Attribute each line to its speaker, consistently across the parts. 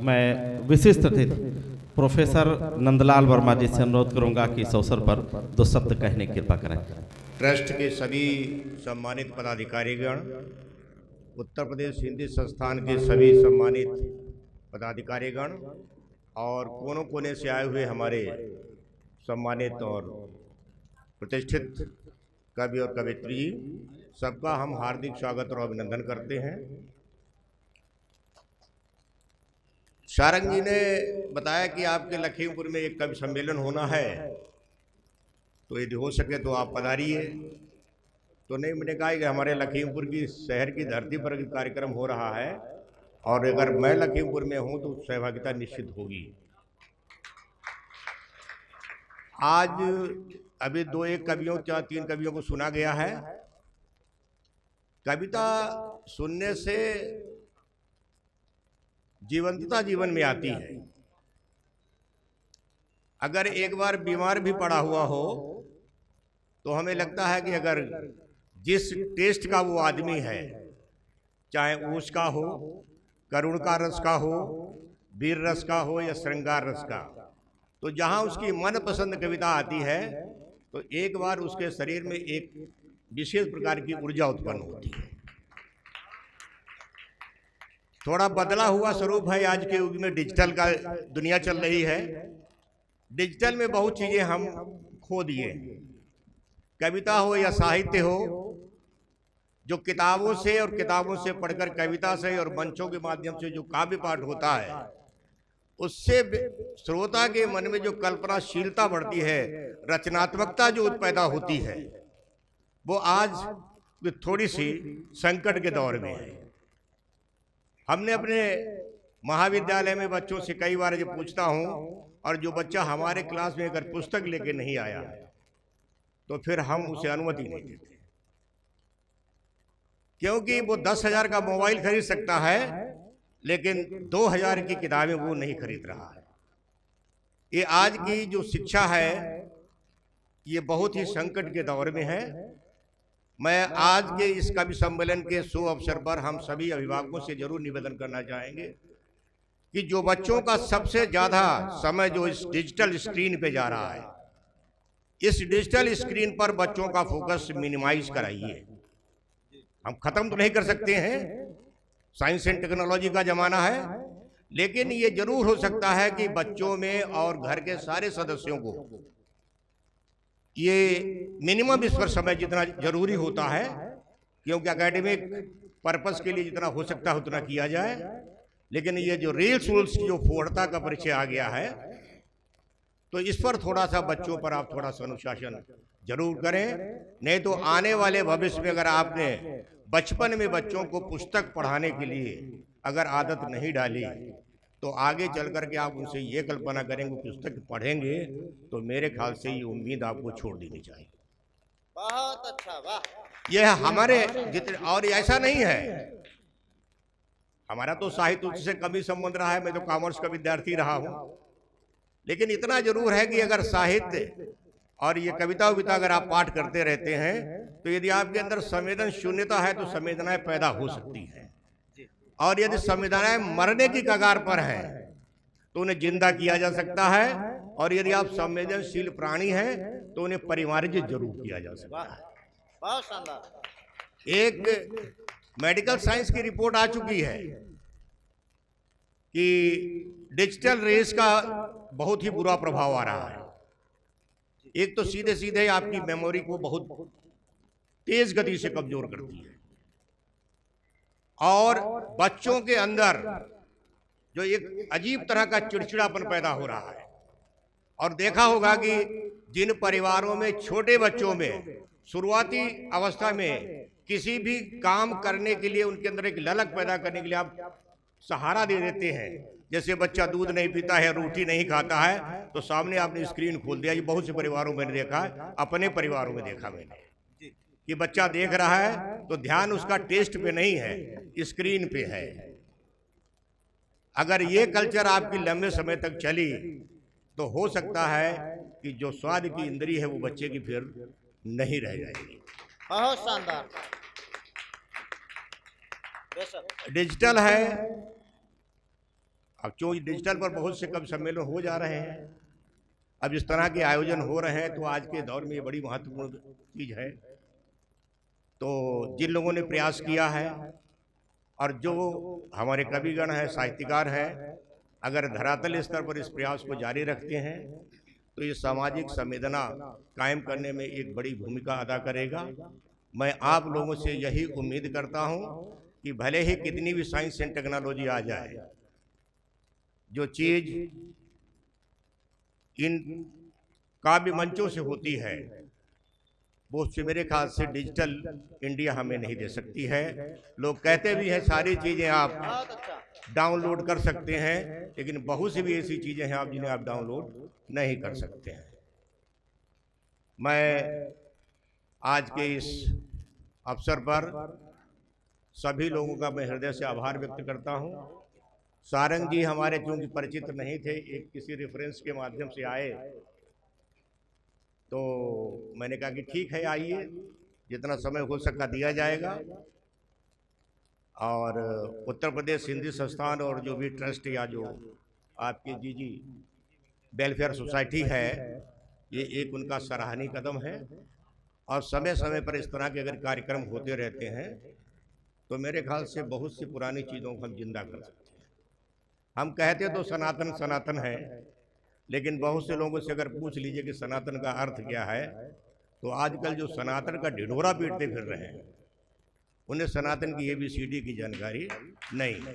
Speaker 1: मैं विशिष्ट अतिथि प्रोफेसर नंदलाल वर्मा जी से अनुरोध करूंगा कि इस अवसर पर 2 शब्द कहने की कृपा करें।
Speaker 2: ट्रस्ट के सभी सम्मानित पदाधिकारीगण, उत्तर प्रदेश हिंदी संस्थान के सभी सम्मानित पदाधिकारीगण और कोनों कोने से आए हुए हमारे सम्मानित और प्रतिष्ठित कवि और कवियत्री जी, सबका हम हार्दिक स्वागत और अभिनंदन करते हैं। शारंग जी ने बताया कि आपके लखीमपुर में एक कवि सम्मेलन होना है, तो यदि हो सके तो आप पधारिए। तो नहीं, मैंने कहा कि हमारे लखीमपुर की शहर की धरती पर कार्यक्रम हो रहा है और अगर मैं लखीमपुर में हूं तो सहभागिता निश्चित होगी। आज अभी 2-1 कवियों या 3 कवियों को सुना गया है। कविता सुनने से जीवंतता जीवन में आती है। अगर एक बार बीमार भी पड़ा हुआ हो तो हमें लगता है कि अगर जिस टेस्ट का वो आदमी है, चाहे ऊष का हो, करुण का रस का हो, वीर रस का हो या श्रृंगार रस का, तो जहां उसकी मनपसंद कविता आती है तो एक बार उसके शरीर में एक विशेष प्रकार की ऊर्जा उत्पन्न होती है। थोड़ा बदला हुआ स्वरूप है आज के युग में, डिजिटल का दुनिया चल रही है। डिजिटल में बहुत चीजें हम खो दिए। कविता हो या साहित्य हो, जो किताबों से और किताबों से पढ़कर कविता से और मंचों के माध्यम से जो काव्य पाठ होता है, उससे श्रोता के मन में जो कल्पनाशीलता बढ़ती है, रचनात्मकता जो पैदा होती है, वो आज थोड़ी सी संकट के दौर में है। हमने अपने महाविद्यालय में बच्चों से कई बार जब पूछता हूं, और जो बच्चा हमारे क्लास में अगर पुस्तक लेके नहीं आया तो फिर हम उसे अनुमति नहीं देते, क्योंकि वो 10,000 का मोबाइल खरीद सकता है लेकिन 2,000 की किताबें वो नहीं खरीद रहा है। ये आज की जो शिक्षा है, ये बहुत ही संकट के दौर में है। मैं आज के इस कवि सम्मेलन के शुभ अवसर पर हम सभी अभिभावकों से जरूर निवेदन करना चाहेंगे कि जो बच्चों का सबसे ज्यादा समय जो इस डिजिटल स्क्रीन पे जा रहा है, इस डिजिटल स्क्रीन पर बच्चों का फोकस मिनिमाइज कराइए। हम खत्म तो नहीं कर सकते हैं, साइंस एंड टेक्नोलॉजी का जमाना है, लेकिन ये जरूर हो सकता है कि बच्चों में और घर के सारे सदस्यों को ये मिनिमम इस पर समय जितना जरूरी होता है, क्योंकि एकेडमिक पर्पस के लिए जितना हो सकता है उतना किया जाए, लेकिन ये जो रील्स रूल्स की जो फोड़ता का परिचय आ गया है, तो इस पर थोड़ा सा बच्चों पर आप थोड़ा सा अनुशासन जरूर करें। नहीं तो आने वाले भविष्य में अगर आपने बचपन में बच्चों को पुस्तक पढ़ाने के लिए अगर आदत नहीं डाली, तो आगे चल करके आप उनसे ये कल्पना करेंगे पुस्तक पढ़ेंगे तो मेरे ख्याल से ये उम्मीद आपको छोड़ देनी चाहिए।
Speaker 3: बहुत अच्छा, वाह।
Speaker 2: यह हमारे जितने, और ऐसा नहीं है, हमारा तो साहित्य से कभी संबंध रहा है, मैं तो कॉमर्स का विद्यार्थी रहा हूं, लेकिन इतना जरूर है कि अगर साहित्य और ये कविता विता अगर आप पाठ करते रहते हैं तो यदि आपके अंदर संवेदन शून्यता है तो संवेदनाएं पैदा हो सकती है, और यदि संवेदनाएं मरने की कगार पर है तो उन्हें जिंदा किया जा सकता है, और यदि आप संवेदनशील प्राणी हैं तो उन्हें परिमार्जित जरूर किया जा सकता है।
Speaker 3: बहुत शानदार।
Speaker 2: एक मेडिकल साइंस की रिपोर्ट आ चुकी है कि डिजिटल रेस का बहुत ही बुरा प्रभाव आ रहा है। एक तो सीधे सीधे आपकी मेमोरी को बहुत तेज गति से कमजोर करती है, और बच्चों के अंदर जो एक अजीब तरह का चिड़चिड़ापन पैदा हो रहा है। और देखा होगा कि जिन परिवारों में छोटे बच्चों में शुरुआती अवस्था में किसी भी काम करने के लिए उनके अंदर एक ललक पैदा करने के लिए आप सहारा दे देते हैं, जैसे बच्चा दूध नहीं पीता है, रोटी नहीं खाता है, तो सामने आपने स्क्रीन खोल दिया। ये बहुत से परिवारों में देखा है, अपने परिवारों में देखा मैंने कि बच्चा देख रहा है तो ध्यान उसका टेस्ट पे नहीं है, स्क्रीन पे है। अगर ये कल्चर आपकी लंबे समय तक चली तो हो सकता है कि जो स्वाद की इंद्री है वो बच्चे की फिर नहीं रह जाएगी।
Speaker 3: बहुत शानदार।
Speaker 2: डिजिटल है अब जो डिजिटल पर बहुत से कवि सम्मेलन हो जा रहे हैं, अब इस तरह के आयोजन हो रहे हैं, तो आज के दौर में ये बड़ी महत्वपूर्ण चीज़ है। तो जिन लोगों ने प्रयास किया है और जो हमारे कविगण हैं, साहित्यकार हैं, अगर धरातल स्तर पर इस प्रयास को जारी रखते हैं तो ये सामाजिक संवेदना कायम करने में एक बड़ी भूमिका अदा करेगा। मैं आप लोगों से यही उम्मीद करता हूं कि भले ही कितनी भी साइंस एंड टेक्नोलॉजी आ जाए, जो चीज़ इन काव्य मंचों से होती है वो मेरे ख्याल से डिजिटल इंडिया हमें नहीं दे सकती है। लोग कहते भी हैं सारी चीज़ें आप
Speaker 3: बहुत अच्छा।
Speaker 2: डाउनलोड कर सकते हैं, लेकिन बहुत सी भी ऐसी चीज़ें हैं आप जिन्हें आप डाउनलोड नहीं कर सकते हैं। मैं आज के इस अवसर पर सभी लोगों का मैं हृदय से आभार व्यक्त करता हूं। सारंग जी हमारे चूंकि परिचित नहीं थे, एक किसी रेफरेंस के माध्यम से आए, तो मैंने कहा कि ठीक है आइए, जितना समय हो सका दिया जाएगा। और उत्तर प्रदेश हिंदी संस्थान और जो भी ट्रस्ट या जो आपकी जीजी वेलफेयर सोसाइटी है, ये एक उनका सराहनीय कदम है। और समय समय पर इस तरह के अगर कार्यक्रम होते रहते हैं तो मेरे ख्याल से बहुत सी पुरानी चीज़ों को हम जिंदा कर सकते हैं। हम कहते तो सनातन सनातन है, लेकिन बहुत से लोगों से अगर पूछ लीजिए कि सनातन का अर्थ क्या है, तो आजकल जो सनातन का ढिढोरा पीटते फिर रहे हैं, उन्हें सनातन की ABCD की जानकारी नहीं है।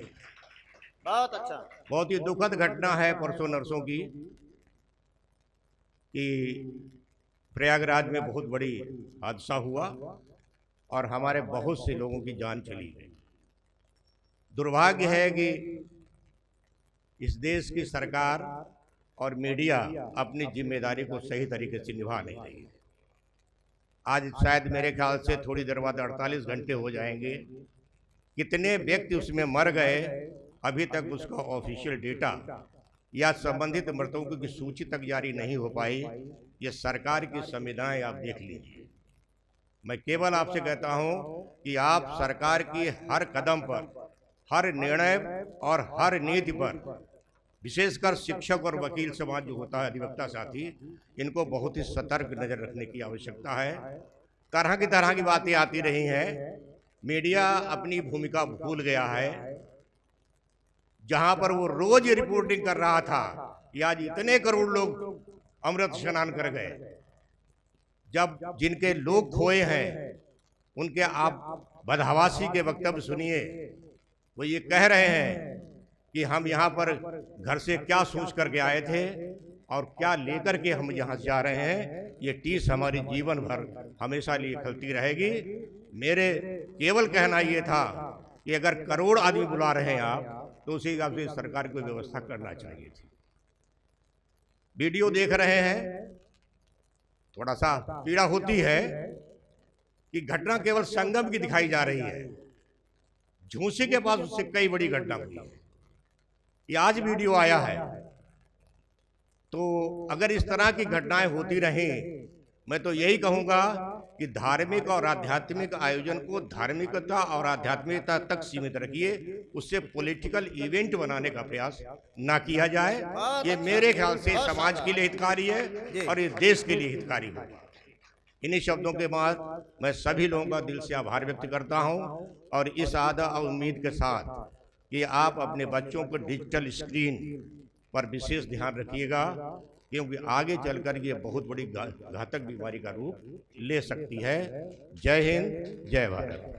Speaker 3: बहुत अच्छा।
Speaker 2: बहुत ही दुखद घटना है परसों नरसों की कि प्रयागराज में बहुत बड़ी हादसा हुआ और हमारे बहुत से लोगों की जान चली गई। दुर्भाग्य है कि इस देश की सरकार और मीडिया अपनी जिम्मेदारी को सही तरीके से निभा नहीं रही है। आज शायद मेरे ख्याल से थोड़ी देर बाद 48 घंटे हो जाएंगे, कितने व्यक्ति उसमें मर गए अभी तक उसका ऑफिशियल डेटा या संबंधित मृतकों की सूची तक जारी नहीं हो पाई। ये सरकार की संवेदनाएं आप देख लीजिए। मैं केवल आपसे कहता हूं कि आप सरकार की हर कदम पर, हर निर्णय और हर नीति पर, विशेषकर शिक्षक और वकील समाज जो होता है, अधिवक्ता साथी, इनको बहुत ही सतर्क नजर रखने की आवश्यकता है। तरह की बातें आती रही हैं, मीडिया अपनी भूमिका भूल गया है। जहां पर वो रोज रिपोर्टिंग कर रहा था कि आज इतने करोड़ लोग अमृत स्नान कर गए, जब जिनके लोग खोए हैं उनके आप बदहवासी के वक्तव्य सुनिए। वो ये कह रहे हैं कि हम यहाँ पर घर से क्या सोच करके आए थे और क्या लेकर के हम यहाँ जा रहे हैं। ये टीस हमारी जीवन भर हमेशा लिए खलती रहेगी। मेरे केवल कहना ये था कि अगर करोड़ आदमी बुला रहे हैं आप, तो उसी हिसाब से सरकार को व्यवस्था करना चाहिए थी। वीडियो देख रहे हैं, थोड़ा सा पीड़ा होती है कि घटना केवल संगम की दिखाई जा रही है, झूसी के पास उससे कई बड़ी घटना हुई है। ये आज वीडियो आया है। तो अगर इस तरह की घटनाएं होती रहें, मैं तो यही कहूंगा कि धार्मिक और आध्यात्मिक आयोजन को धार्मिकता और आध्यात्मिकता तक सीमित रखिए, उससे पॉलिटिकल इवेंट बनाने का प्रयास ना किया जाए। ये मेरे ख्याल से समाज के लिए हितकारी है और इस देश के लिए हितकारी है। इन्हीं शब्दों के बाद मैं सभी लोगों का दिल से आभार व्यक्त करता हूं और इस आदा और उम्मीद के साथ कि आप अपने बच्चों को डिजिटल स्क्रीन पर विशेष ध्यान रखिएगा, क्योंकि आगे चलकर ये बहुत बड़ी घातक बीमारी का रूप ले सकती है। जय हिंद, जय भारत।